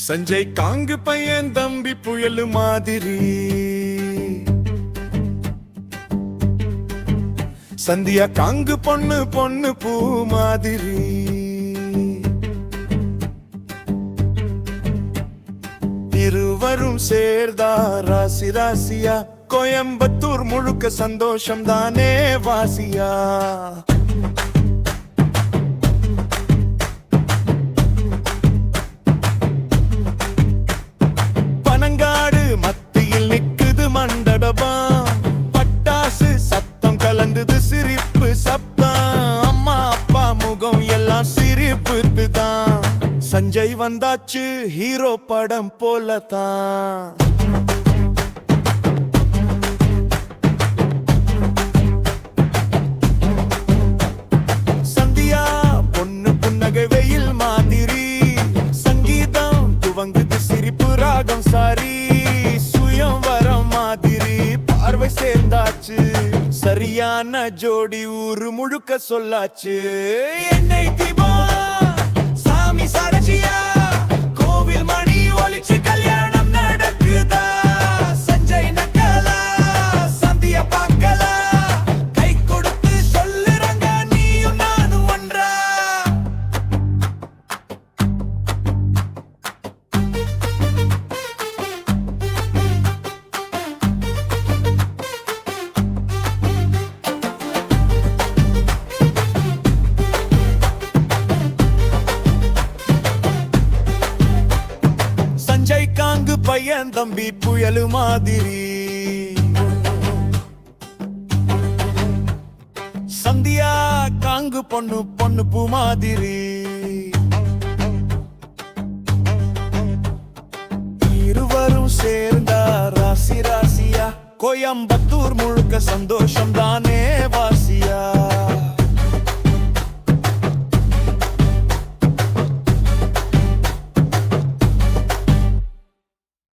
சஞ்சய் காங்கு பையன் தம்பி புயலு மாதிரி, சந்தியா காங்கு பொண்ணு பொண்ணு பூ மாதிரி. இருவரும் சேர்ந்தா ராசி ராசியா, கோயம்புத்தூர் முழுக்க சந்தோஷம் தானே வாசியா. பனங்காடு மத்தியில் நிக்குது மண்டபமா, பட்டாசு சத்தம் கலந்தது சிரிப்பு சப்தம். அம்மா அப்பா முகம் எல்லாம் சிரிப்புது தான். சஞ்சய் வந்தாச்சு ஹீரோ படம் போலதான். சந்தியா பொண்ணு புன்னகை வெயில் மாதிரி, சங்கீதம் துவங்குது சிரிப்பு ராகம் சாரி. சுயம் வர மாதிரி பார்வை சேர்ந்தாச்சு, சரியான ஜோடி ஊரு முழுக்க சொல்லாச்சு. என்னை தீபா சாமி சாரஜியா, கோவில் மணி ஒலிச்சு கல்யாணம் நடக்குதா. சஞ்சய் நக்கலா சந்தியா பார்க்கலா, கை கொடுத்து சொல்லுறங்க நீயும் நானும் ஒன்றா. சஞ்சய் காங்கு பையன் தம்பி புயலு மாதிரி, சந்தியா காங்கு பொண்ணு பொண்ணு பூ மாதிரி. இருவரும் சேர்ந்தா ராசி ராசியா, கோயம்புத்தூர் முழுக்க சந்தோஷம் தானே வாசியா.